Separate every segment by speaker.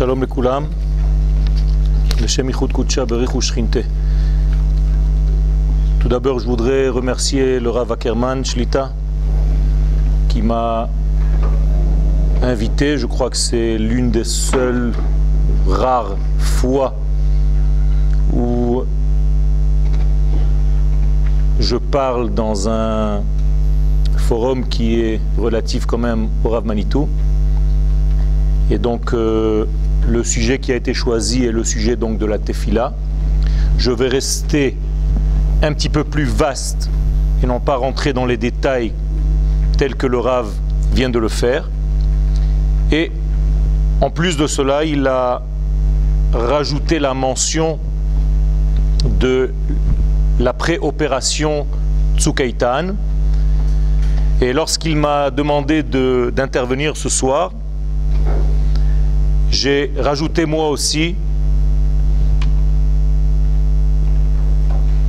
Speaker 1: Shalom lekulam, Leshem Yichud Kudsha Berichu Shechinte. Tout d'abord, je voudrais remercier le Rav Ackerman Shlita qui m'a invité. Je crois que c'est l'une des seules rares fois où je parle dans un forum qui est relatif quand même au Rav Manitou. Et donc le sujet qui a été choisi est le sujet donc de la Tefila. Je vais rester un petit peu plus vaste et non pas rentrer dans les détails tels que le Rav vient de le faire. Et en plus de cela, il a rajouté la mention de la préopération Tzuk Eitan. Et lorsqu'il m'a demandé d'intervenir ce soir, j'ai rajouté moi aussi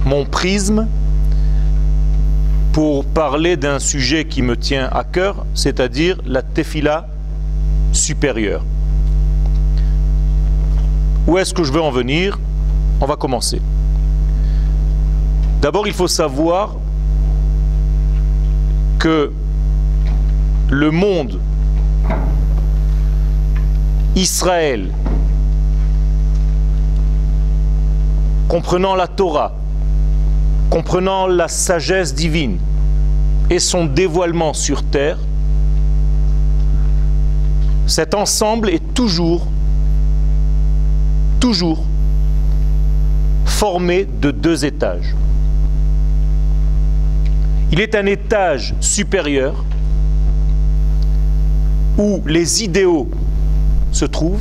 Speaker 1: mon prisme pour parler d'un sujet qui me tient à cœur, c'est-à-dire la Tefila supérieure. Où est-ce que je veux en venir? On va commencer. D'abord, il faut savoir que le monde Israël, comprenant la Torah, comprenant la sagesse divine et son dévoilement sur terre, cet ensemble est toujours formé de deux étages. Il est un étage supérieur où les idéaux se trouvent.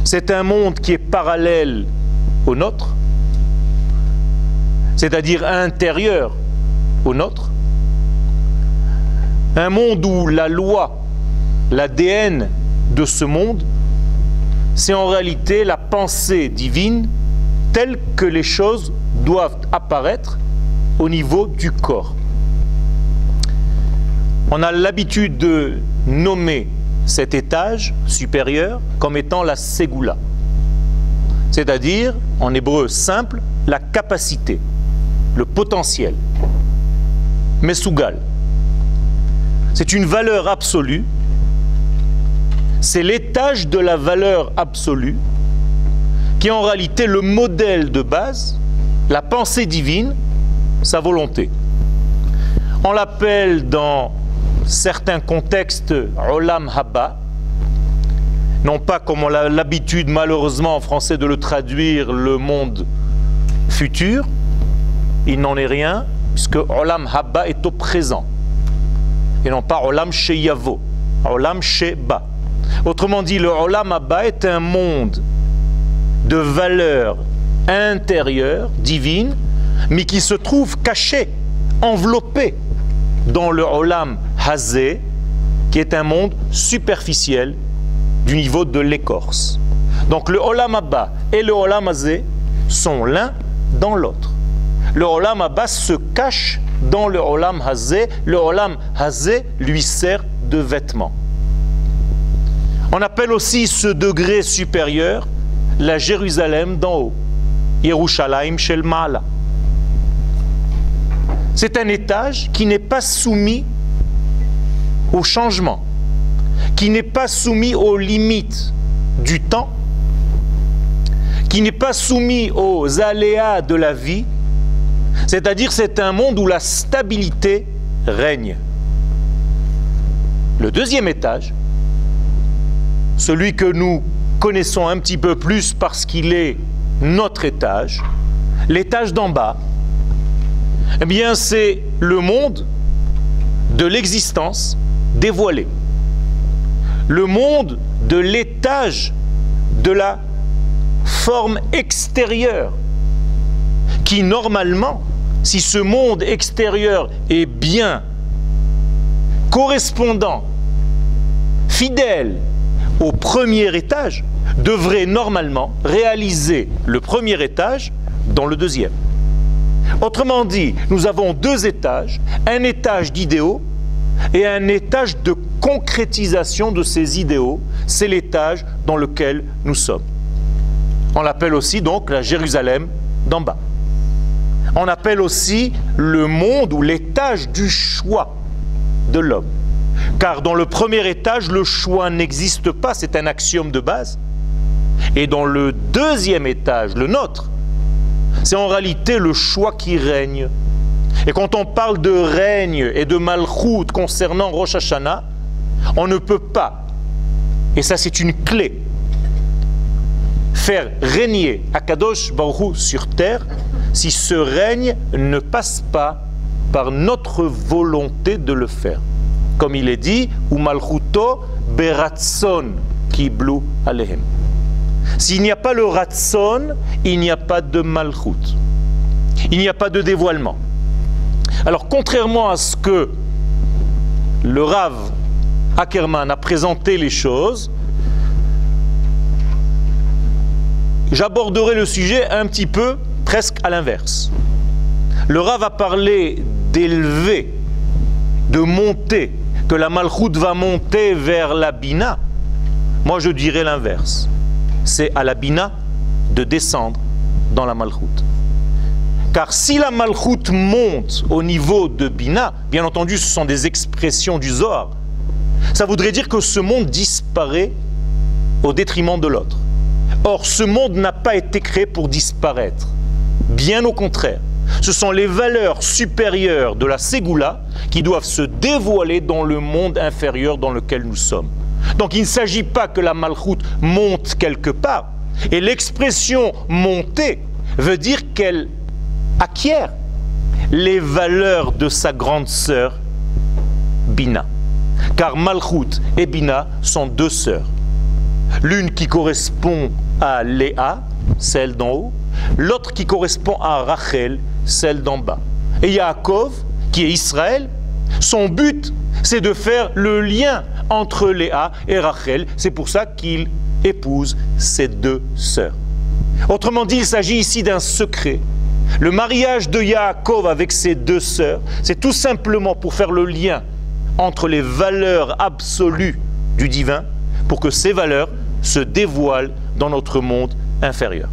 Speaker 1: C'est un monde qui est parallèle au nôtre, c'est-à-dire intérieur au nôtre. Un monde où la loi, l'ADN de ce monde, c'est en réalité la pensée divine telle que les choses doivent apparaître au niveau du corps. On a l'habitude de nommer cet étage supérieur comme étant la Ségoula, c'est-à-dire, en hébreu simple, la capacité, le potentiel, Mesougal. C'est une valeur absolue, c'est l'étage de la valeur absolue qui est en réalité le modèle de base, la pensée divine, sa volonté. On l'appelle dans certains contextes Olam Haba, non pas comme on a l'habitude malheureusement en français de le traduire, le monde futur. Il n'en est rien, puisque Olam Haba est au présent et non pas Olam Sheyavo, Olam Sheba. Autrement dit, le Olam Haba est un monde de valeurs intérieures, divines, mais qui se trouve caché, enveloppé dans le Olam Hazé, qui est un monde superficiel du niveau de l'écorce. Donc le Olam Haba et le Olam Hazé sont l'un dans l'autre. Le Olam Haba se cache dans le Olam Hazé. Le Olam Hazé lui sert de vêtement. On appelle aussi ce degré supérieur la Jérusalem d'en haut, Yerushalayim Shel Ma'ala. C'est un étage qui n'est pas soumis au changement, qui n'est pas soumis aux limites du temps, qui n'est pas soumis aux aléas de la vie, c'est-à-dire c'est un monde où la stabilité règne. Le deuxième étage, celui que nous connaissons un petit peu plus parce qu'il est notre étage, l'étage d'en bas, eh bien c'est le monde de l'existence dévoilée. Le monde de l'étage de la forme extérieure qui normalement, si ce monde extérieur est bien correspondant, fidèle au premier étage, devrait normalement réaliser le premier étage dans le deuxième. Autrement dit, nous avons deux étages, un étage d'idéaux et un étage de concrétisation de ces idéaux, c'est l'étage dans lequel nous sommes. On l'appelle aussi donc la Jérusalem d'en bas. On appelle aussi le monde ou l'étage du choix de l'homme. Car dans le premier étage, le choix n'existe pas, c'est un axiome de base. Et dans le deuxième étage, le nôtre, c'est en réalité le choix qui règne. Et quand on parle de règne et de malchout concernant Rosh Hashanah, on ne peut pas, et ça c'est une clé, faire régner Akadosh Baruch Hu sur terre si ce règne ne passe pas par notre volonté de le faire. Comme il est dit, ou malchuto beratson kiblu alehem. S'il n'y a pas le ratson, il n'y a pas de malchut. Il n'y a pas de dévoilement. Alors, contrairement à ce que le Rav Ackerman a présenté les choses, j'aborderai le sujet un petit peu presque à l'inverse. Le Rav a parlé d'élever, de monter, que la malchoute va monter vers la bina. Moi, je dirais l'inverse. C'est à la bina de descendre dans la malchoute. Car si la malchoute monte au niveau de bina, bien entendu, ce sont des expressions du Zohar, ça voudrait dire que ce monde disparaît au détriment de l'autre. Or, ce monde n'a pas été créé pour disparaître. Bien au contraire. Ce sont les valeurs supérieures de la Ségoula qui doivent se dévoiler dans le monde inférieur dans lequel nous sommes. Donc il ne s'agit pas que la malchoute monte quelque part. Et l'expression monter veut dire qu'elle acquiert les valeurs de sa grande sœur Bina. Car malchoute et Bina sont deux sœurs. L'une qui correspond à Léa, celle d'en haut, l'autre qui correspond à Rachel, celle d'en bas. Et Yaakov, qui est Israël, son but, c'est de faire le lien entre Léa et Rachel. C'est pour ça qu'il épouse ses deux sœurs. Autrement dit, il s'agit ici d'un secret. Le mariage de Yaakov avec ses deux sœurs, c'est tout simplement pour faire le lien entre les valeurs absolues du divin, pour que ces valeurs se dévoilent dans notre monde inférieur.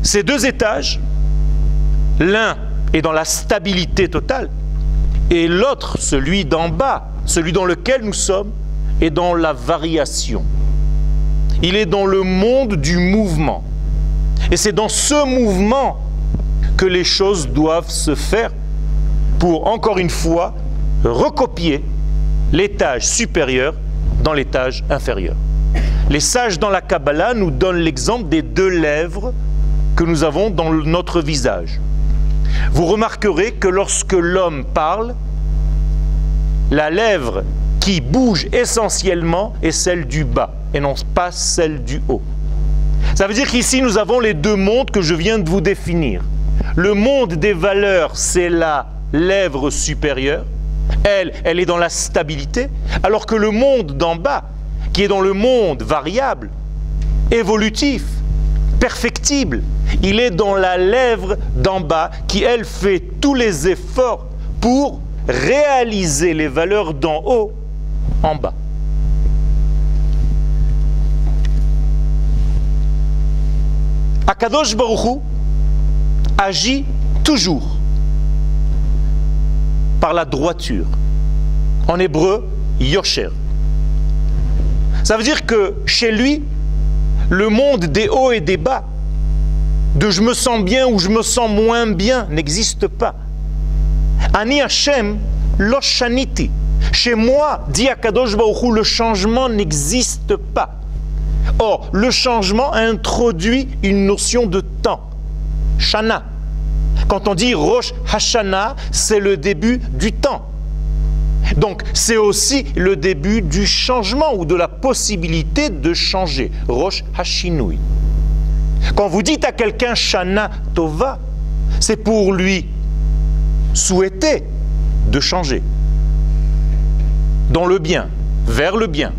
Speaker 1: Ces deux étages, l'un est dans la stabilité totale, et l'autre, celui d'en bas, celui dans lequel nous sommes, est dans la variation. Il est dans le monde du mouvement. Et c'est dans ce mouvement que les choses doivent se faire pour, encore une fois, recopier l'étage supérieur dans l'étage inférieur. Les sages dans la Kabbalah nous donnent l'exemple des deux lèvres que nous avons dans notre visage. Vous remarquerez que lorsque l'homme parle, la lèvre qui bouge essentiellement est celle du bas et non pas celle du haut. Ça veut dire qu'ici nous avons les deux mondes que je viens de vous définir. Le monde des valeurs, c'est la lèvre supérieure. Elle est dans la stabilité, alors que le monde d'en bas, qui est dans le monde variable, évolutif, perfectible, il est dans la lèvre d'en bas qui, elle, fait tous les efforts pour réaliser les valeurs d'en haut en bas. Akadosh Baruch Hu agit toujours par la droiture. En hébreu, yosher. Ça veut dire que chez lui, le monde des hauts et des bas, de je me sens bien ou je me sens moins bien, n'existe pas. Ani Hashem lo shaniti. Chez moi, dit Akadosh Baruch Hu, le changement n'existe pas. Or, le changement introduit une notion de temps. Shana. Quand on dit Rosh Hashanah, c'est le début du temps. Donc, c'est aussi le début du changement ou de la possibilité de changer. Rosh Hashinui. Quand vous dites à quelqu'un Shana Tova, c'est pour lui souhaiter de changer. Dans le bien, vers le bien.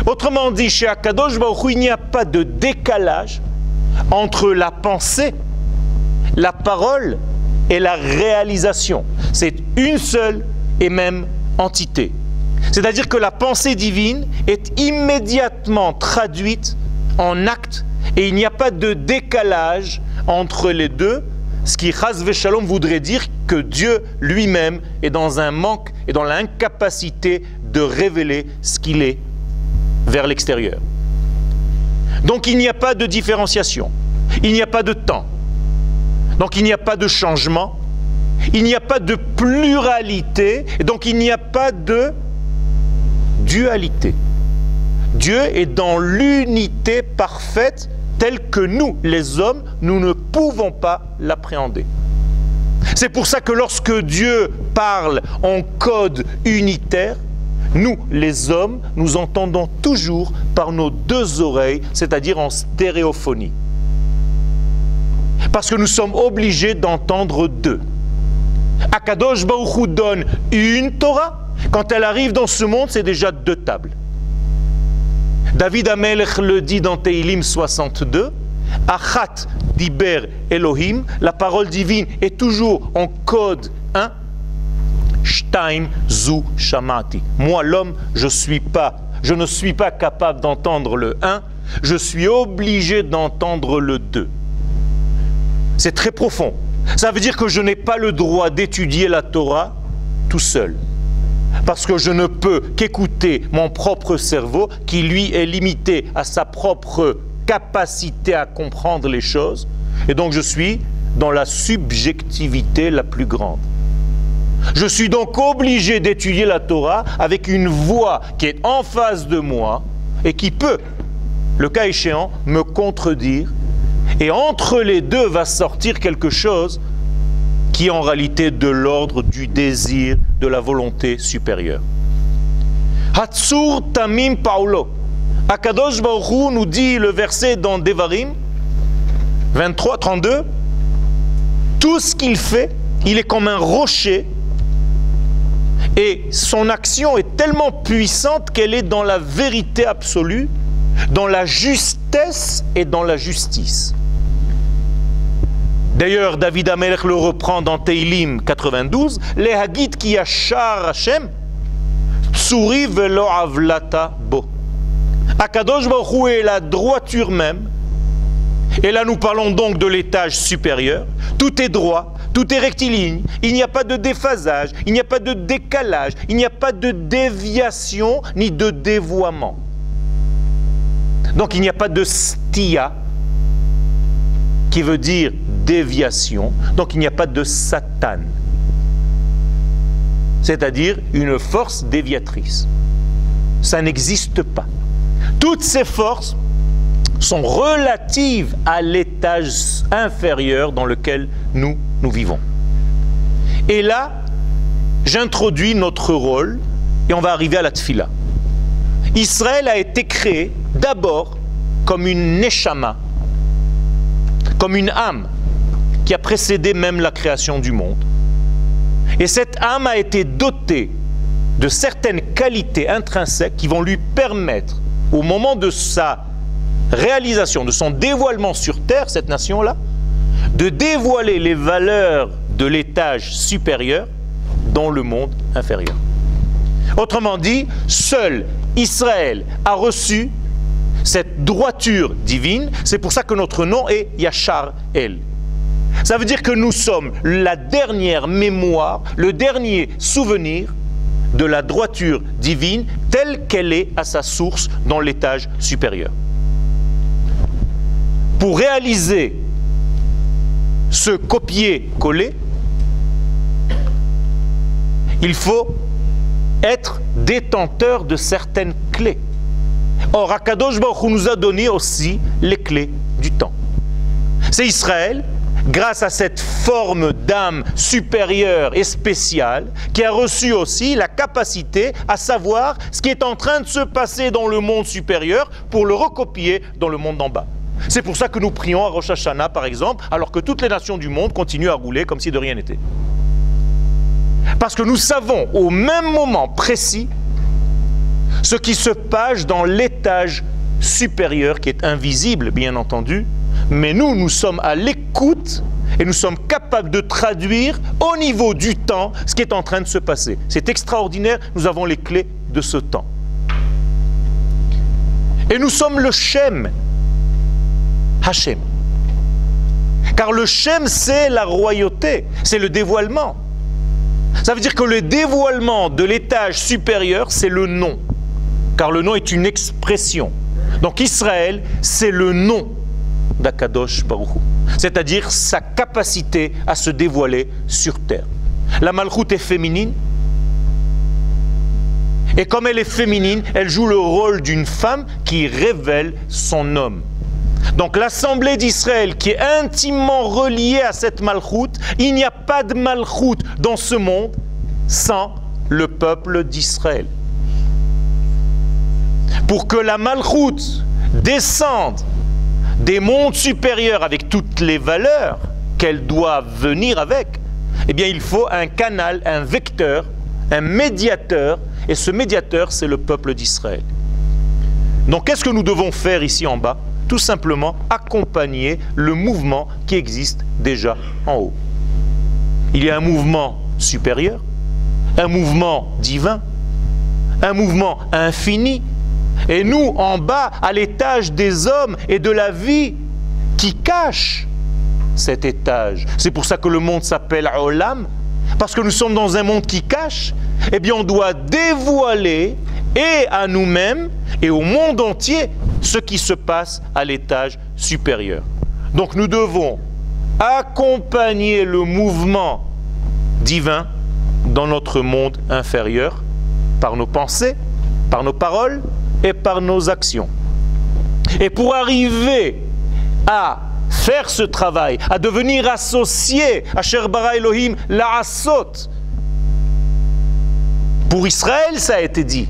Speaker 1: Autrement dit, chez Akadosh Baruch Hu, il n'y a pas de décalage entre la pensée, la parole et la réalisation. c'est une seule et même entité. C'est-à-dire que la pensée divine est immédiatement traduite en acte et il n'y a pas de décalage entre les deux, ce qui, chas v'shalom, voudrait dire que Dieu lui-même est dans un manque et dans l'incapacité de révéler ce qu'il est vers l'extérieur. Donc il n'y a pas de différenciation, il n'y a pas de temps, donc il n'y a pas de changement, il n'y a pas de pluralité, et donc il n'y a pas de dualité. Dieu est dans l'unité parfaite telle que nous, les hommes, nous ne pouvons pas l'appréhender. C'est pour ça que lorsque Dieu parle en code unitaire, nous, les hommes, nous entendons toujours par nos deux oreilles, c'est-à-dire en stéréophonie. Parce que nous sommes obligés d'entendre deux. Akadosh Baruch Hu donne une Torah. Quand elle arrive dans ce monde, c'est déjà deux tables. David Amelech le dit dans Teilim 62, Achat diber Elohim, la parole divine est toujours en code 1, Shtaim zu shamati. Moi l'homme, je ne suis pas capable d'entendre le 1, je suis obligé d'entendre le 2. C'est très profond. Ça veut dire que je n'ai pas le droit d'étudier la Torah tout seul. Parce que je ne peux qu'écouter mon propre cerveau qui lui est limité à sa propre capacité à comprendre les choses. Et donc je suis dans la subjectivité la plus grande. Je suis donc obligé d'étudier la Torah avec une voix qui est en face de moi et qui peut, le cas échéant, me contredire. Et entre les deux va sortir quelque chose qui est en réalité de l'ordre du désir, de la volonté supérieure. Hatsur tamim paulo. Akadosh Baruch Hu nous dit le verset dans Devarim 23-32, tout ce qu'il fait, il est comme un rocher et son action est tellement puissante qu'elle est dans la vérité absolue, dans la justesse et dans la justice. D'ailleurs, David Amelech le reprend dans Teilim 92, Les Hagit ki yashar Hashem, Psuri velo avlata bo. Akadosh Baruch Hu est la droiture même, et là nous parlons donc de l'étage supérieur. Tout est droit, tout est rectiligne, il n'y a pas de déphasage, il n'y a pas de décalage, il n'y a pas de déviation ni de dévoiement. Donc il n'y a pas de stia, qui veut dire déviation, donc il n'y a pas de Satan, c'est-à-dire une force déviatrice. Ça n'existe pas. Toutes ces forces sont relatives à l'étage inférieur dans lequel nous vivons. Et là, j'introduis notre rôle et on va arriver à la tfila. Israël a été créé d'abord comme une neshama, comme une âme qui a précédé même la création du monde. Et cette âme a été dotée de certaines qualités intrinsèques qui vont lui permettre, au moment de sa réalisation, de son dévoilement sur terre, cette nation-là, de dévoiler les valeurs de l'étage supérieur dans le monde inférieur. Autrement dit, seul Israël a reçu cette droiture divine. C'est pour ça que notre nom est Yachar El. Ça veut dire que nous sommes la dernière mémoire, le dernier souvenir de la droiture divine telle qu'elle est à sa source dans l'étage supérieur. Pour réaliser ce copier-coller, il faut être détenteur de certaines clés. Or, Akadosh Baruch Hu nous a donné aussi les clés du temps. C'est Israël, grâce à cette forme d'âme supérieure et spéciale, qui a reçu aussi la capacité à savoir ce qui est en train de se passer dans le monde supérieur pour le recopier dans le monde d'en bas. C'est pour ça que nous prions à Rosh Hashanah, par exemple, alors que toutes les nations du monde continuent à rouler comme si de rien n'était. Parce que nous savons au même moment précis ce qui se passe dans l'étage supérieur qui est invisible, bien entendu, mais nous sommes à l'écoute et nous sommes capables de traduire au niveau du temps ce qui est en train de se passer. C'est extraordinaire, nous avons les clés de ce temps. Et nous sommes le Shem, Hachem. Car le Shem, c'est la royauté, c'est le dévoilement. Ça veut dire que le dévoilement de l'étage supérieur, c'est le nom. Car le nom est une expression. Donc Israël, c'est le nom d'Akadosh Baruch Hu. C'est-à-dire sa capacité à se dévoiler sur terre. La Malchut est féminine. Et comme elle est féminine, elle joue le rôle d'une femme qui révèle son homme. Donc l'assemblée d'Israël qui est intimement reliée à cette Malchut, il n'y a pas de Malchut dans ce monde sans le peuple d'Israël. Pour que la Malchut descende des mondes supérieurs avec toutes les valeurs qu'elle doit venir avec, eh bien il faut un canal, un vecteur, un médiateur, et ce médiateur c'est le peuple d'Israël. Donc qu'est-ce que nous devons faire ici en bas? Tout simplement accompagner le mouvement qui existe déjà en haut. Il y a un mouvement supérieur, un mouvement divin, un mouvement infini, et nous en bas, à l'étage des hommes et de la vie qui cache cet étage. C'est pour ça que le monde s'appelle Olam, parce que nous sommes dans un monde qui cache. Eh bien on doit dévoiler et à nous-mêmes et au monde entier ce qui se passe à l'étage supérieur. Donc nous devons accompagner le mouvement divin dans notre monde inférieur par nos pensées, par nos paroles et par nos actions. Et pour arriver à faire ce travail, à devenir associé à Asher bara Elohim la'asot, pour Israël ça a été dit,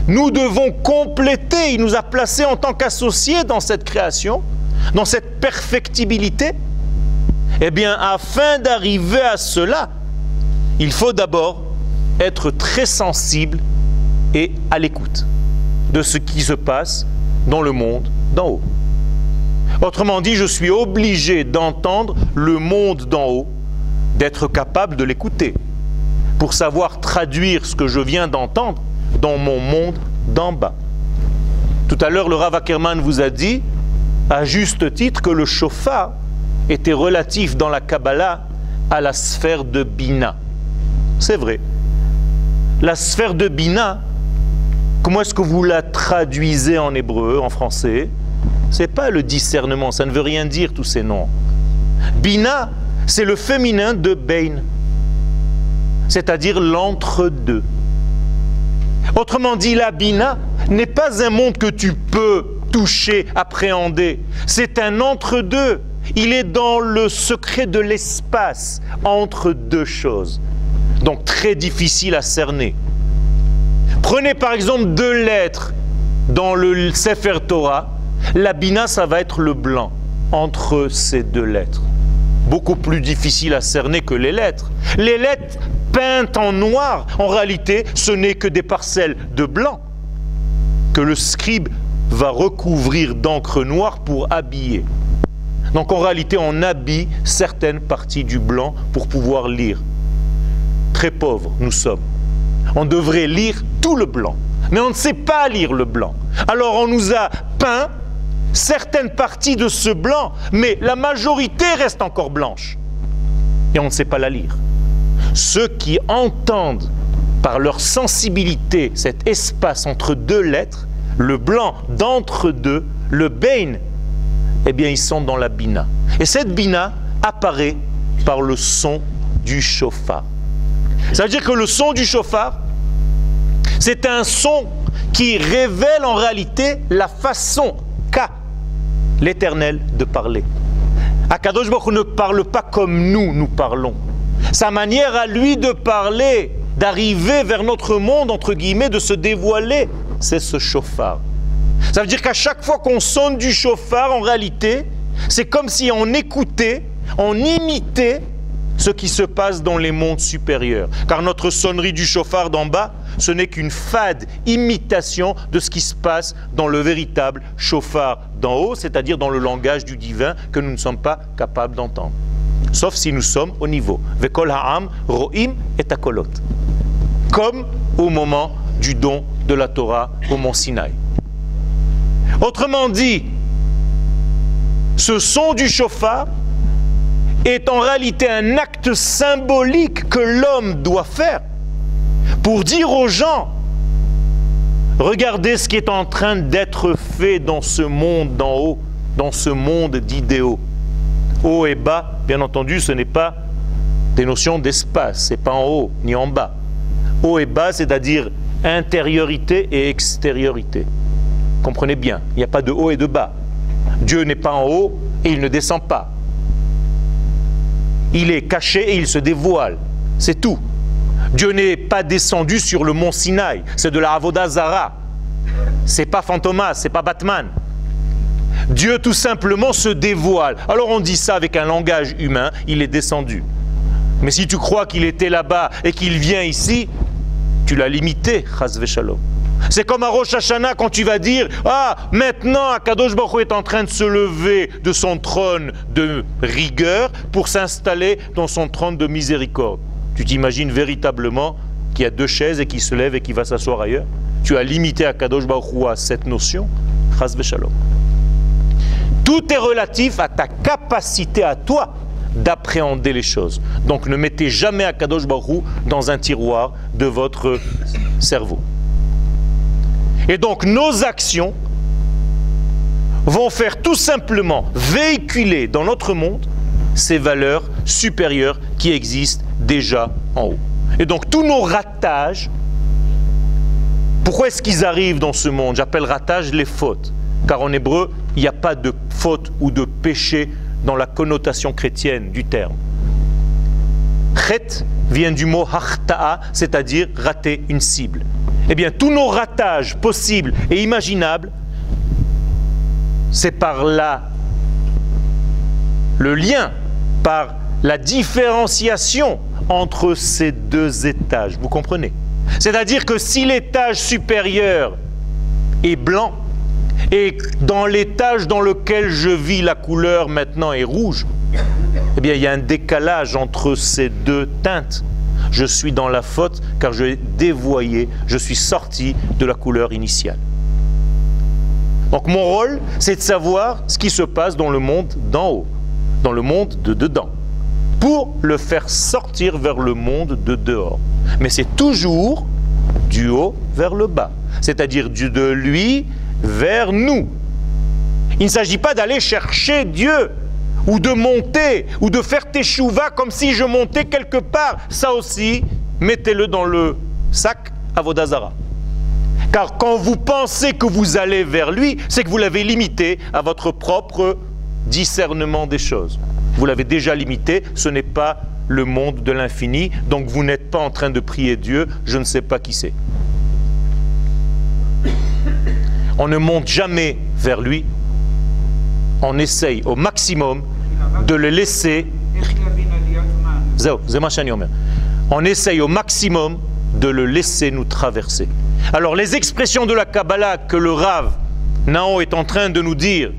Speaker 1: nous devons compléter, il nous a placés en tant qu'associés dans cette création, dans cette perfectibilité. Eh bien, afin d'arriver à cela, il faut d'abord être très sensible et à l'écoute de ce qui se passe dans le monde d'en haut. Autrement dit, je suis obligé d'entendre le monde d'en haut, d'être capable de l'écouter, pour savoir traduire ce que je viens d'entendre dans mon monde d'en bas. Tout à l'heure, le Rav Ackerman vous a dit, à juste titre, que le shofar était relatif dans la Kabbalah à la sphère de Bina. C'est vrai. La sphère de Bina, comment est-ce que vous la traduisez en hébreu, en français? C'est pas le discernement, ça ne veut rien dire tous ces noms. Bina, c'est le féminin de Bein, c'est-à-dire l'entre-deux. Autrement dit, la Bina n'est pas un monde que tu peux toucher, appréhender. C'est un entre-deux. Il est dans le secret de l'espace, entre deux choses. Donc très difficile à cerner. Prenez par exemple deux lettres dans le Sefer Torah. La Bina, ça va être le blanc entre ces deux lettres. Beaucoup plus difficile à cerner que les lettres. Les lettres peintes en noir, en réalité, ce n'est que des parcelles de blanc que le scribe va recouvrir d'encre noire pour habiller. Donc en réalité, on habille certaines parties du blanc pour pouvoir lire. Très pauvres, nous sommes. On devrait lire tout le blanc, mais on ne sait pas lire le blanc. Alors on nous a peint certaines parties de ce blanc, mais la majorité reste encore blanche. Et on ne sait pas la lire. Ceux qui entendent par leur sensibilité cet espace entre deux lettres, le blanc d'entre deux, le Bein, eh bien ils sont dans la Bina. Et cette Bina apparaît par le son du shofar. Ça veut dire que le son du shofar, c'est un son qui révèle en réalité la façon qu'a l'Éternel de parler. Akadosh Baruch Hu ne parle pas comme nous parlons. Sa manière à lui de parler, d'arriver vers notre monde, entre guillemets, de se dévoiler, c'est ce shofar. Ça veut dire qu'à chaque fois qu'on sonne du shofar, en réalité, c'est comme si on écoutait, on imitait ce qui se passe dans les mondes supérieurs. Car notre sonnerie du chauffard d'en bas, ce n'est qu'une fade imitation de ce qui se passe dans le véritable chauffard d'en haut, c'est-à-dire dans le langage du divin que nous ne sommes pas capables d'entendre. Sauf si nous sommes au niveau. Vekol ha'am ro'im et akolot. Comme au moment du don de la Torah au mont Sinaï. Autrement dit, ce son du chauffard est en réalité un acte symbolique que l'homme doit faire pour dire aux gens, regardez ce qui est en train d'être fait dans ce monde d'en haut, dans ce monde d'idéaux. Haut et bas, bien entendu, ce n'est pas des notions d'espace, c'est pas en haut ni en bas. Haut et bas, c'est-à-dire intériorité et extériorité. Comprenez bien, il n'y a pas de haut et de bas. Dieu n'est pas en haut et il ne descend pas. Il est caché et il se dévoile. C'est tout. Dieu n'est pas descendu sur le mont Sinaï. C'est de la Avodah Zara. C'est pas Fantomas, c'est pas Batman. Dieu tout simplement se dévoile. Alors on dit ça avec un langage humain, il est descendu. Mais si tu crois qu'il était là-bas et qu'il vient ici, tu l'as limité, Chas v'Shalom. C'est comme à Rosh Hashanah quand tu vas dire « Ah, maintenant Akadosh Baruch Hu est en train de se lever de son trône de rigueur pour s'installer dans son trône de miséricorde. » Tu t'imagines véritablement qu'il y a deux chaises et qu'il se lève et qu'il va s'asseoir ailleurs? Tu as limité Akadosh Baruch Hu à cette notion, Chas v'Shalom. Tout est relatif à ta capacité à toi d'appréhender les choses. Donc ne mettez jamais Akadosh Baruch Hu dans un tiroir de votre cerveau. Et donc nos actions vont faire tout simplement véhiculer dans notre monde ces valeurs supérieures qui existent déjà en haut. Et donc tous nos ratages, pourquoi est-ce qu'ils arrivent dans ce monde? J'appelle ratage les fautes. Car en hébreu, il n'y a pas de faute ou de péché dans la connotation chrétienne du terme. Chet vient du mot harta'a, c'est-à-dire rater une cible. Eh bien, tous nos ratages possibles et imaginables, c'est par là le lien, par la différenciation entre ces deux étages. Vous comprenez? C'est-à-dire que si l'étage supérieur est blanc, et dans l'étage dans lequel je vis, la couleur maintenant est rouge, eh bien, il y a un décalage entre ces deux teintes. Je suis dans la faute car je l'ai dévoyé, je suis sorti de la couleur initiale. Donc mon rôle, c'est de savoir ce qui se passe dans le monde d'en haut, dans le monde de dedans, pour le faire sortir vers le monde de dehors. Mais c'est toujours du haut vers le bas, c'est-à-dire de lui vers nous. Il ne s'agit pas d'aller chercher Dieu, ou de monter, ou de faire teshuva comme si je montais quelque part. Ça aussi, mettez-le dans le sac Avodah Zara. Car quand vous pensez que vous allez vers lui, c'est que vous l'avez limité à votre propre discernement des choses. Vous l'avez déjà limité, ce n'est pas le monde de l'infini, donc vous n'êtes pas en train de prier Dieu, je ne sais pas qui c'est. On ne monte jamais vers lui, on essaye au maximum de le laisser. On essaye au maximum de le laisser nous traverser. Alors les expressions de la Kabbalah que le Rav Nao est en train de nous dire,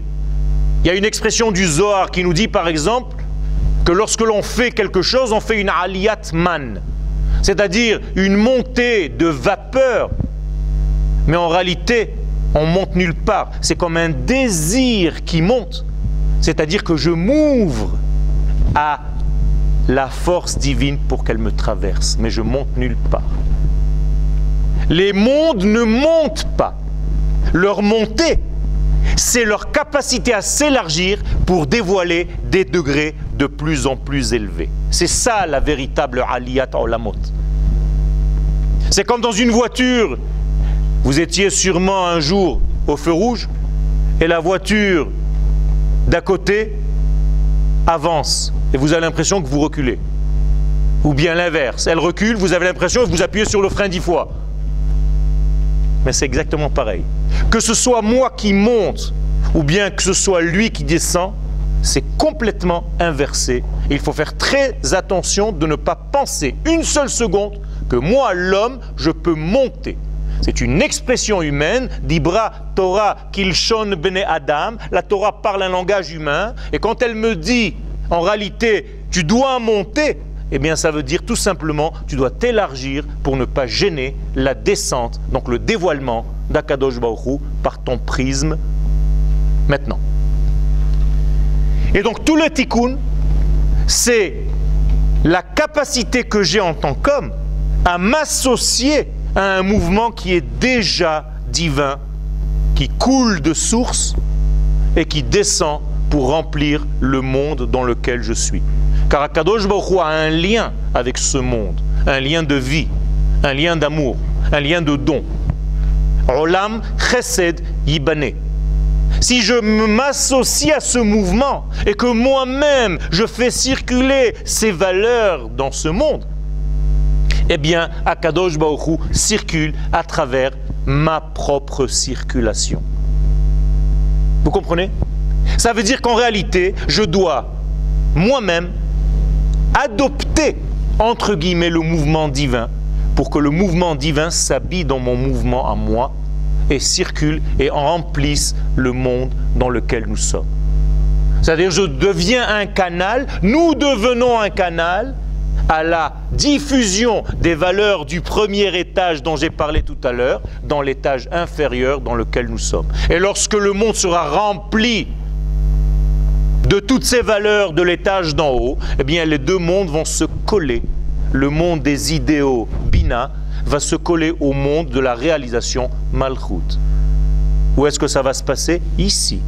Speaker 1: il y a une expression du Zohar qui nous dit par exemple que lorsque l'on fait quelque chose, on fait une aliyat man, c'est-à-dire une montée de vapeur, mais en réalité on monte nulle part. C'est comme un désir qui monte. C'est-à-dire que je m'ouvre à la force divine pour qu'elle me traverse. Mais je monte nulle part. Les mondes ne montent pas. Leur montée, c'est leur capacité à s'élargir pour dévoiler des degrés de plus en plus élevés. C'est ça la véritable aliyat olamot. C'est comme dans une voiture. Vous étiez sûrement un jour au feu rouge et la voiture d'à côté avance et vous avez l'impression que vous reculez. Ou bien l'inverse, elle recule, vous avez l'impression que vous appuyez sur le frein 10 fois. Mais c'est exactement pareil. Que ce soit moi qui monte ou bien que ce soit lui qui descend, c'est complètement inversé. Il faut faire très attention de ne pas penser une seule seconde que moi, l'homme, je peux monter. C'est une expression humaine, d'Ibra Torah Kilshon Bene Adam. La Torah parle un langage humain, et quand elle me dit, en réalité, tu dois monter, eh bien ça veut dire tout simplement, tu dois t'élargir pour ne pas gêner la descente, donc le dévoilement d'Akadosh Baruch Hu par ton prisme maintenant. Et donc tout le tikkun, c'est la capacité que j'ai en tant qu'homme à m'associer à un mouvement qui est déjà divin, qui coule de source et qui descend pour remplir le monde dans lequel je suis. Car Akadosh Baruch Hu a un lien avec ce monde, un lien de vie, un lien d'amour, un lien de don. Olam Chesed Yibane. Si je m'associe à ce mouvement et que moi-même je fais circuler ces valeurs dans ce monde, eh bien Akadosh Baruch Hu circule à travers ma propre circulation. Vous comprenez? Ça veut dire qu'en réalité, je dois moi-même adopter, entre guillemets, le mouvement divin pour que le mouvement divin s'habille dans mon mouvement à moi et circule et remplisse le monde dans lequel nous sommes. C'est-à-dire, je deviens un canal, nous devenons un canal à la diffusion des valeurs du premier étage dont j'ai parlé tout à l'heure, dans l'étage inférieur dans lequel nous sommes. Et lorsque le monde sera rempli de toutes ces valeurs de l'étage d'en haut, eh bien les deux mondes vont se coller. Le monde des idéaux, Bina, va se coller au monde de la réalisation, Malchut. Où est-ce que ça va se passer? Ici.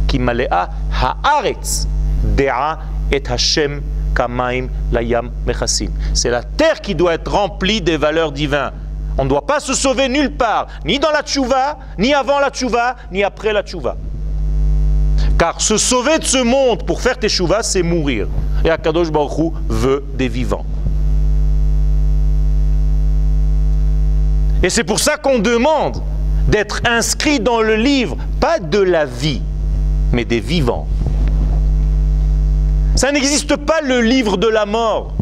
Speaker 1: Ki malea haaretz dea et Hashem kamaim layam mechasim. C'est la terre qui doit être remplie des valeurs divines. On ne doit pas se sauver nulle part, ni dans la tchouva, ni avant la tchouva, ni après la tchouva. Car se sauver de ce monde pour faire teshuva, c'est mourir. Et Akadosh Baruch Hu veut des vivants. Et c'est pour ça qu'on demande d'être inscrit dans le livre, pas de la vie, mais des vivants. Ça n'existe pas le livre de la mort,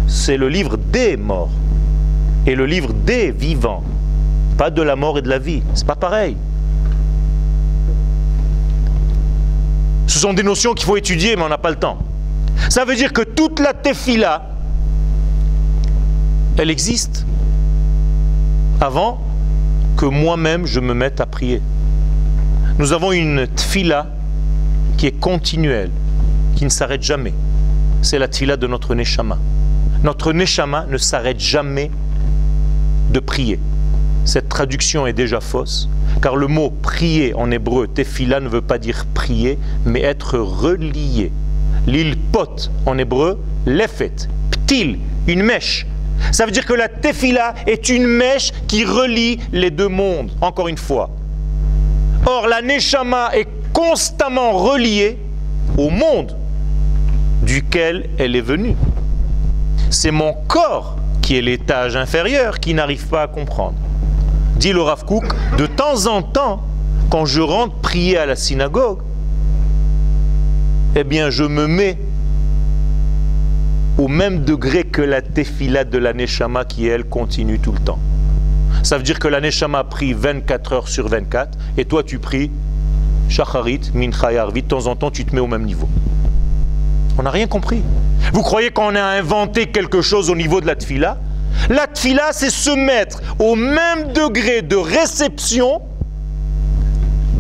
Speaker 1: c'est le livre des morts et le livre des vivants, pas de la mort et de la vie, c'est pas pareil. Ce sont des notions qu'il faut étudier, mais on n'a pas le temps. Ça veut dire que toute la tefila, elle existe avant que moi-même je me mette à prier. Nous avons une tefila qui est continuelle, qui ne s'arrête jamais. C'est la tefila de notre neshama. Notre neshama ne s'arrête jamais de prier. Cette traduction est déjà fausse, car le mot prier en hébreu, tefila, ne veut pas dire prier, mais être relié. L'ilpot en hébreu, lefet, ptil, une mèche. Ça veut dire que la tefila est une mèche qui relie les deux mondes, encore une fois. Or, la neshama est constamment reliée au monde duquel elle est venue. C'est mon corps qui est l'étage inférieur qui n'arrive pas à comprendre. Dit le Rav Kook, de temps en temps, quand je rentre prier à la synagogue, eh bien je me mets au même degré que la tefila de la neshama qui, elle, continue tout le temps. Ça veut dire que la neshama prie 24 heures sur 24 et toi tu pries shacharit, mincha et arvit, de temps en temps tu te mets au même niveau. On n'a rien compris. Vous croyez qu'on a inventé quelque chose au niveau de la tefila? La tefila, c'est se mettre au même degré de réception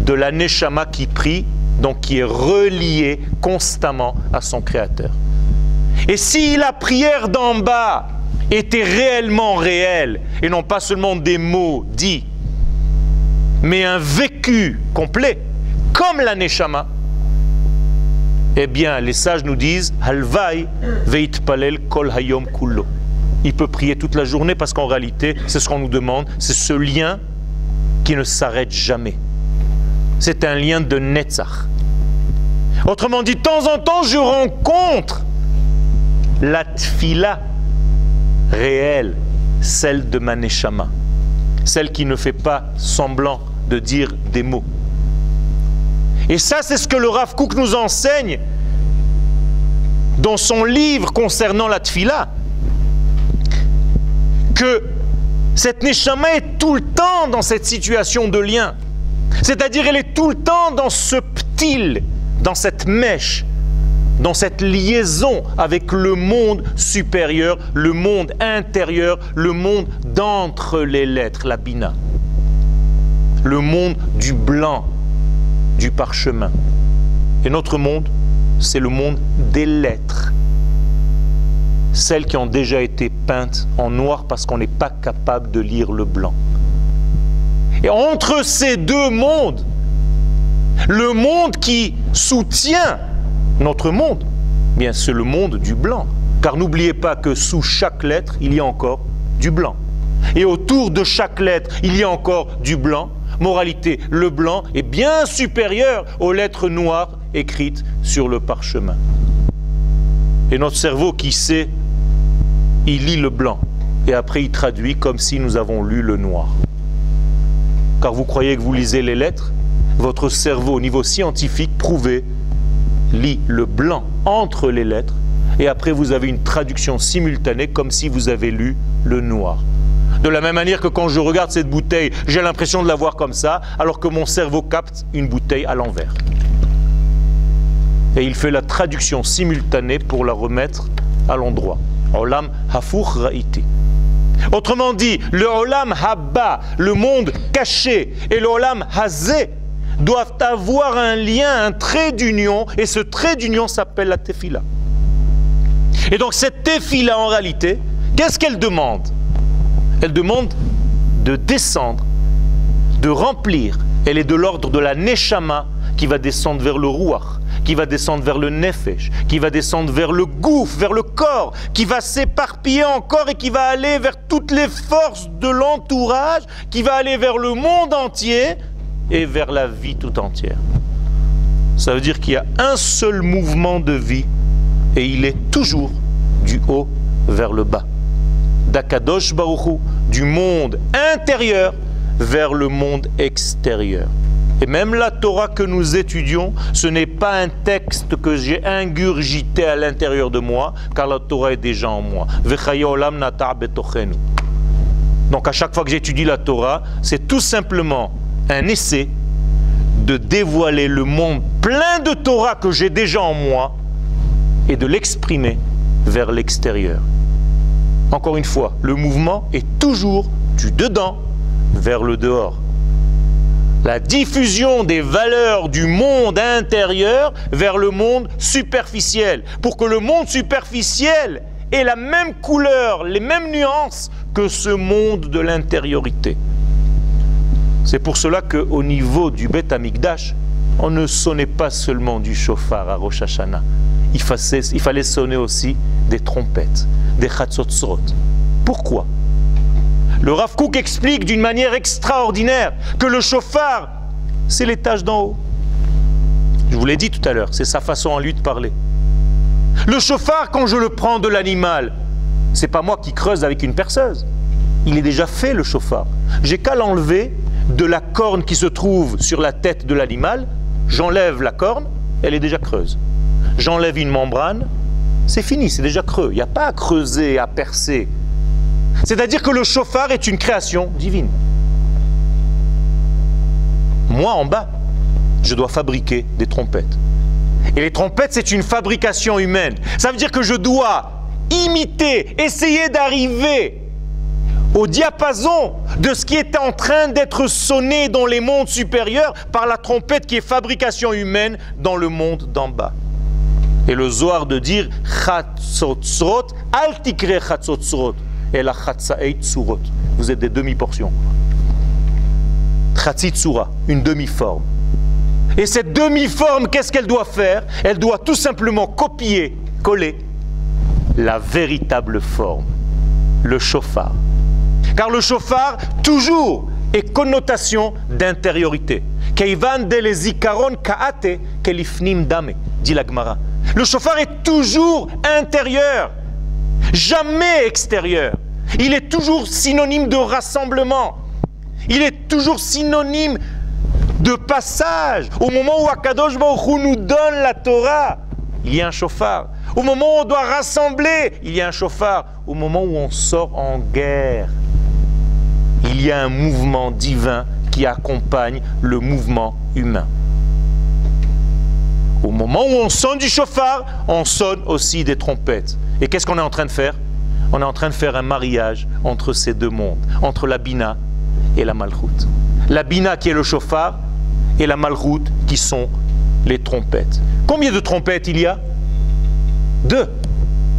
Speaker 1: de la neshama qui prie, donc qui est reliée constamment à son créateur. Et si la prière d'en bas était réellement réelle, et non pas seulement des mots dits, mais un vécu complet, comme la neshama, eh bien, les sages nous disent Halvai veitpalel kol hayom kullo. Il peut prier toute la journée parce qu'en réalité, c'est ce qu'on nous demande, c'est ce lien qui ne s'arrête jamais. C'est un lien de netzach. Autrement dit, de temps en temps, je rencontre la tfila réelle, celle de ma neshama, celle qui ne fait pas semblant de dire des mots. Et ça, c'est ce que le Rav Kook nous enseigne dans son livre concernant la tfila, que cette neshama est tout le temps dans cette situation de lien. C'est-à-dire, elle est tout le temps dans ce ptil, dans cette mèche, dans cette liaison avec le monde supérieur, le monde intérieur, le monde d'entre les lettres, la bina. Le monde du blanc, du parchemin. Et notre monde, c'est le monde des lettres. Celles qui ont déjà été peintes en noir parce qu'on n'est pas capable de lire le blanc. Et entre ces deux mondes, le monde qui soutient notre monde, bien c'est le monde du blanc. Car n'oubliez pas que sous chaque lettre, il y a encore du blanc. Et autour de chaque lettre, il y a encore du blanc. Moralité, le blanc est bien supérieur aux lettres noires écrites sur le parchemin. Et notre cerveau qui sait, il lit le blanc. Et après il traduit comme si nous avons lu le noir. Car vous croyez que vous lisez les lettres, votre cerveau au niveau scientifique prouvé lit le blanc entre les lettres et après vous avez une traduction simultanée comme si vous avez lu le noir. De la même manière que quand je regarde cette bouteille, j'ai l'impression de la voir comme ça, alors que mon cerveau capte une bouteille à l'envers. Et il fait la traduction simultanée pour la remettre à l'endroit. Olam hafur ra'iti. Autrement dit, le Olam Haba, le monde caché, et le Olam Hazé doivent avoir un lien, un trait d'union, et ce trait d'union s'appelle la Tefila. Et donc cette Tefila, en réalité, qu'est-ce qu'elle demande? Elle demande de descendre, de remplir. Elle est de l'ordre de la Neshama qui va descendre vers le Ruach, qui va descendre vers le Nefesh, qui va descendre vers le Gouf, vers le corps, qui va s'éparpiller encore et qui va aller vers toutes les forces de l'entourage, qui va aller vers le monde entier et vers la vie tout entière. Ça veut dire qu'il y a un seul mouvement de vie et il est toujours du haut vers le bas. D'Akadosh Baruch Hu, du monde intérieur vers le monde extérieur. Et même la Torah que nous étudions, ce n'est pas un texte que j'ai ingurgité à l'intérieur de moi, car la Torah est déjà en moi. Donc à chaque fois que j'étudie la Torah, c'est tout simplement un essai de dévoiler le monde plein de Torah que j'ai déjà en moi et de l'exprimer vers l'extérieur. Encore une fois, le mouvement est toujours du dedans vers le dehors. La diffusion des valeurs du monde intérieur vers le monde superficiel, pour que le monde superficiel ait la même couleur, les mêmes nuances que ce monde de l'intériorité. C'est pour cela qu'au niveau du Beth Amikdash, on ne sonnait pas seulement du shofar à Rosh Hashanah. Il fallait sonner aussi des trompettes, des chatzotzrot. Pourquoi? Le Rav Kook explique d'une manière extraordinaire que le shofar, c'est l'étage d'en haut. Je vous l'ai dit tout à l'heure, c'est sa façon en lui de parler. Le shofar, quand je le prends de l'animal, c'est pas moi qui creuse avec une perceuse. Il est déjà fait le shofar. J'ai qu'à l'enlever de la corne qui se trouve sur la tête de l'animal. J'enlève la corne, elle est déjà creuse. J'enlève une membrane, c'est fini, c'est déjà creux. Il n'y a pas à creuser, à percer. C'est-à-dire que le shofar est une création divine. Moi, en bas, je dois fabriquer des trompettes. Et les trompettes, c'est une fabrication humaine. Ça veut dire que je dois imiter, essayer d'arriver au diapason de ce qui est en train d'être sonné dans les mondes supérieurs par la trompette qui est fabrication humaine dans le monde d'en bas. Et le Zohar de dire Chatzotzrot, al tikre Chatzotzrot, et la Chatzaei Tsurot. Vous êtes des demi-portions. Chatzi Tsura, une demi-forme. Et cette demi-forme, qu'est-ce qu'elle doit faire? Elle doit tout simplement copier, coller la véritable forme, le shofar. Car le shofar, toujours, est connotation d'intériorité. Keivan de les zikaron kaate kelifnim dame, dit la Gemara. Le shofar est toujours intérieur, jamais extérieur. Il est toujours synonyme de rassemblement. Il est toujours synonyme de passage. Au moment où Akadosh Baruch Hu nous donne la Torah, il y a un chauffard. Au moment où on doit rassembler, il y a un chauffard. Au moment où on sort en guerre, il y a un mouvement divin qui accompagne le mouvement humain. Au moment où on sonne du chauffard, on sonne aussi des trompettes. Et qu'est-ce qu'on est en train de faire? On est en train de faire un mariage entre ces deux mondes, entre la Bina et la Malchut. La Bina qui est le chauffard et la Malchut qui sont les trompettes. Combien de trompettes il y a? 2.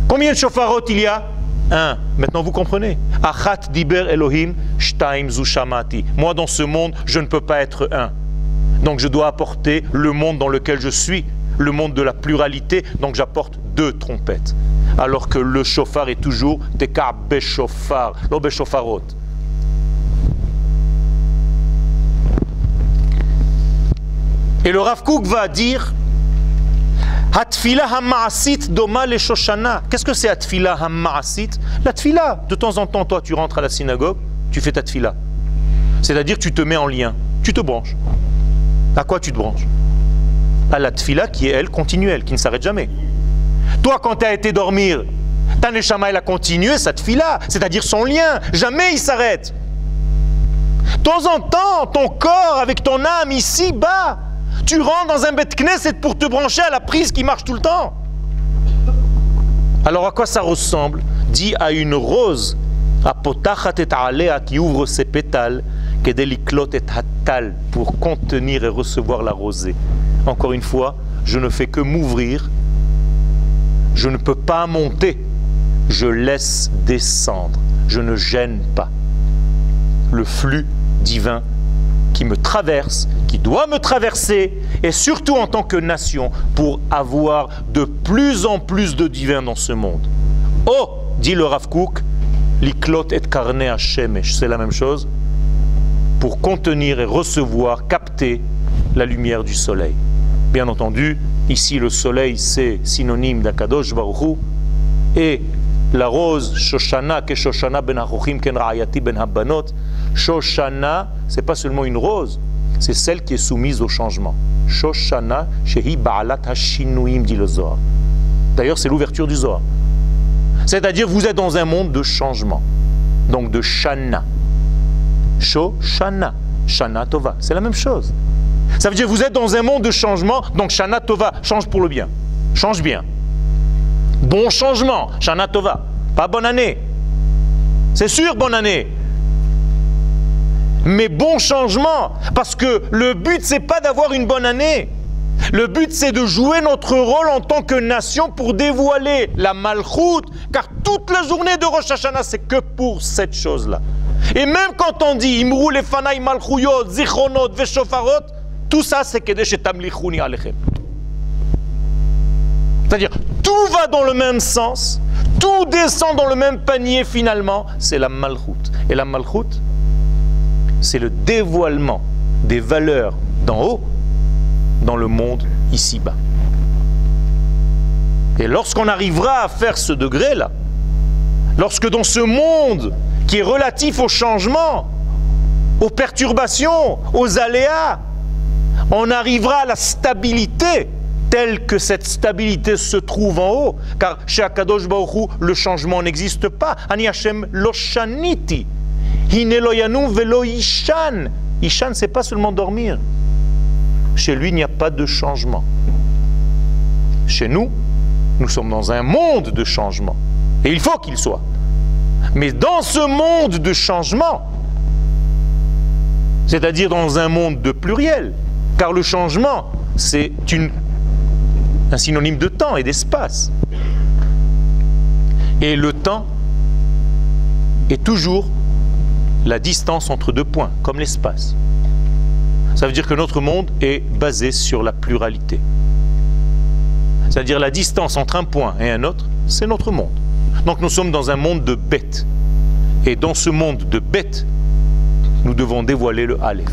Speaker 1: Combien de chauffarot il y a? 1. Maintenant vous comprenez. Achat diber Elohim, shtaim zu shamati. Moi dans ce monde, je ne peux pas être un. Donc je dois apporter le monde dans lequel je suis, le monde de la pluralité, donc j'apporte 2 trompettes. Alors que le chauffard est toujours Tekar Beshofar, lo Beshofarot. Et le Rav Kook va dire Hatfila ha-ma'asit doma le Shoshana. Qu'est-ce que c'est Hatfila ha-ma'asit? La tfila, de temps en temps, toi tu rentres à la synagogue, tu fais ta tfila. C'est-à-dire que tu te mets en lien, tu te branches. À quoi tu te branches? À la tfila qui est elle continuelle, qui ne s'arrête jamais. Toi quand tu as été dormir, ta neshama elle a continué sa tfila, c'est-à-dire son lien, jamais il s'arrête. De temps en temps, ton corps avec ton âme ici-bas, tu rentres dans un bet knesset pour te brancher à la prise qui marche tout le temps. Alors à quoi ça ressemble? Dit à une rose, qui ouvre ses pétales, pour contenir et recevoir la rosée. Encore une fois, je ne fais que m'ouvrir, je ne peux pas monter, je laisse descendre, je ne gêne pas le flux divin qui me traverse, qui doit me traverser, et surtout en tant que nation, pour avoir de plus en plus de divin dans ce monde. Oh, dit le Rav Kook, l'iklot et karne hashemesh, c'est la même chose, pour contenir et recevoir, capter la lumière du soleil. Bien entendu, ici le soleil c'est synonyme d'Akadosh Baruch Hu, et la rose Shoshana, que Shoshana ben Hachochim, ken Ra'ayati ben Habanot, Shoshana, c'est pas seulement une rose, c'est celle qui est soumise au changement. Shoshana, shehi ba'alat hashinuim, dit le Zohar. D'ailleurs, c'est l'ouverture du Zohar. C'est-à-dire, vous êtes dans un monde de changement, donc de Shana. Shoshana, Shana Tova, c'est la même chose. Ça veut dire, vous êtes dans un monde de changement, donc Shana Tova, change pour le bien, change bien. Bon changement, Shana Tova, pas bonne année. C'est sûr, bonne année. Mais bon changement, parce que le but, c'est pas d'avoir une bonne année. Le but, c'est de jouer notre rôle en tant que nation pour dévoiler la Malchut, car toute la journée de Rosh Hashanah, c'est que pour cette chose-là. Et même quand on dit Imru lefanai malchuyot, zichronot, veshofarot, tout ça, c'est kedesh tamlichuni alechem. C'est-à-dire, tout va dans le même sens, tout descend dans le même panier finalement, c'est la Malchut. Et la Malchut, c'est le dévoilement des valeurs d'en haut dans le monde ici-bas. Et lorsqu'on arrivera à faire ce degré-là, lorsque dans ce monde qui est relatif au changement, aux perturbations, aux aléas, on arrivera à la stabilité telle que cette stabilité se trouve en haut, car chez Akadosh Baruch Hu, le changement n'existe pas. Ani Hashem lo shaniti, hine lo yanu velo ishan. Ishan, c'est pas seulement dormir. Chez lui, il n'y a pas de changement. Chez nous, nous sommes dans un monde de changement. Et il faut qu'il soit. Mais dans ce monde de changement, c'est-à-dire dans un monde de pluriel, car le changement, c'est un synonyme de temps et d'espace. Et le temps est toujours la distance entre deux points, comme l'espace. Ça veut dire que notre monde est basé sur la pluralité. C'est-à-dire la distance entre un point et un autre, c'est notre monde. Donc nous sommes dans un monde de bêtes. Et dans ce monde de bêtes, nous devons dévoiler le Aleph.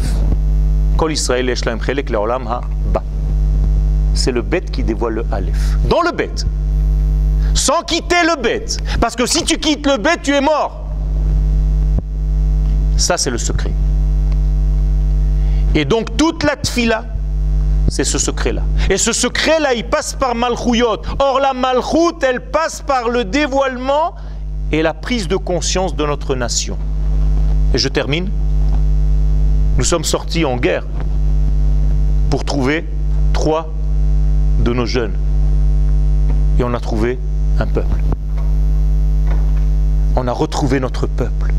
Speaker 1: Kol Israël yesh lahem chelek le'olam haba. C'est le bête qui dévoile le Aleph. Dans le bête. Sans quitter le bête. Parce que si tu quittes le bête, tu es mort. Ça, c'est le secret. Et donc toute la tfila, c'est ce secret-là. Et ce secret-là, il passe par Malchouyot. Or, la Malchout, elle passe par le dévoilement et la prise de conscience de notre nation. Et je termine. Nous sommes sortis en guerre pour trouver 3 de nos jeunes. Et on a trouvé un peuple. On a retrouvé notre peuple.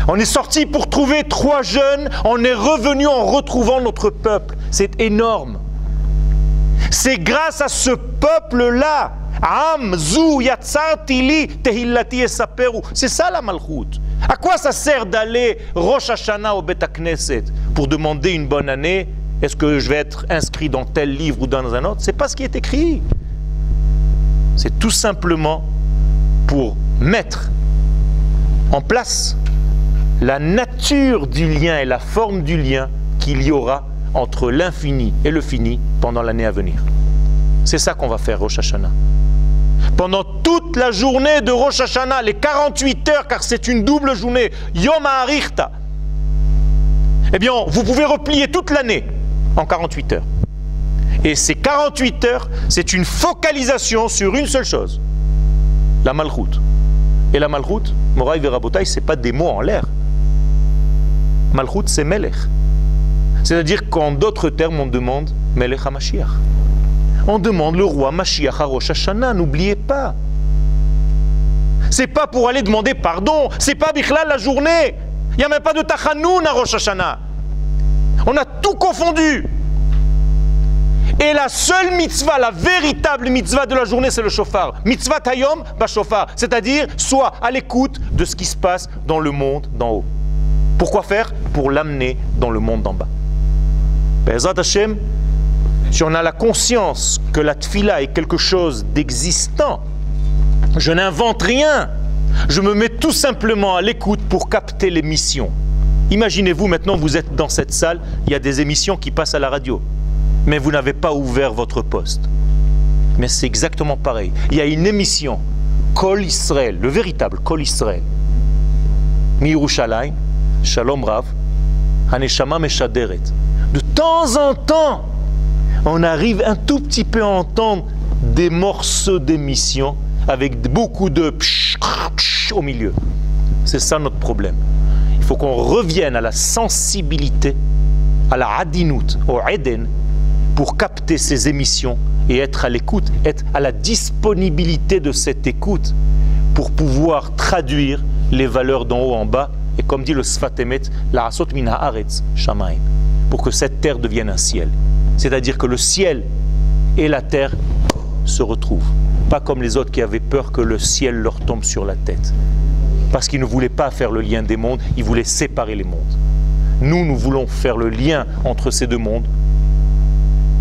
Speaker 1: On est sorti pour trouver 3 jeunes, on est revenu en retrouvant notre peuple. C'est énorme. C'est grâce à ce peuple-là. Am zu yatsarti li tehillati esaperu. C'est ça la malchout. À quoi ça sert d'aller Rosh Hashanah au Bet HaKnesset pour demander une bonne année? Est-ce que je vais être inscrit dans tel livre ou dans un autre? C'est pas ce qui est écrit. C'est tout simplement pour mettre en place la nature du lien et la forme du lien qu'il y aura entre l'infini et le fini pendant l'année à venir. C'est ça qu'on va faire Rosh Hashanah. Pendant toute la journée de Rosh Hashanah, les 48 heures, car c'est une double journée, Yom HaArichta, eh bien, vous pouvez replier toute l'année en 48 heures. Et ces 48 heures, c'est une focalisation sur une seule chose, la Malchout. Et la Malchout, Moraï Verabotaï, ce n'est pas des mots en l'air. Malchout, c'est Melech. C'est-à-dire qu'en d'autres termes, on demande Melech HaMashiach. On demande le roi Mashiach à Rosh Hashanah, n'oubliez pas. C'est pas pour aller demander pardon, c'est pas bichlal la journée. Il n'y a même pas de Tachanoun à Rosh Hashanah. On a tout confondu. Et la seule mitzvah, la véritable mitzvah de la journée, c'est le shofar. Mitzvah hayom ba shofar. C'est-à-dire, sois à l'écoute de ce qui se passe dans le monde d'en haut. Pourquoi faire? Pour l'amener dans le monde d'en bas. Be'ezrat Hashem, si on a la conscience que la tfila est quelque chose d'existant, je n'invente rien. Je me mets tout simplement à l'écoute pour capter les missions. Imaginez-vous maintenant, vous êtes dans cette salle, il y a des émissions qui passent à la radio. Mais vous n'avez pas ouvert votre poste. Mais c'est exactement pareil. Il y a une émission, Kol Israël, le véritable Kol Israël. Mi-Yerushalayim, Shalom Rav, Haneshama Meshaderet. De temps en temps, on arrive un tout petit peu à entendre des morceaux d'émission avec beaucoup de psh, psh au milieu. C'est ça notre problème. Il faut qu'on revienne à la sensibilité, à la hadinout, au Eden, pour capter ces émissions et être à l'écoute, être à la disponibilité de cette écoute pour pouvoir traduire les valeurs d'en haut en bas. Et comme dit le Sfat Emet, la asot min haaretz shamayim, pour que cette terre devienne un ciel. C'est-à-dire que le ciel et la terre se retrouvent. Pas comme les autres qui avaient peur que le ciel leur tombe sur la tête. Parce qu'ils ne voulaient pas faire le lien des mondes, ils voulaient séparer les mondes. Nous voulons faire le lien entre ces deux mondes.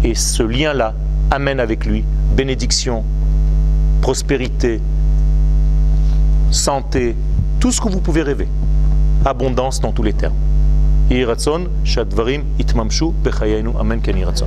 Speaker 1: Et ce lien-là amène avec lui bénédiction, prospérité, santé, tout ce que vous pouvez rêver. Abondance dans tous les termes. Yiratzon, shadvarim, itmamshu, bechayenu, amen ken yiratzon.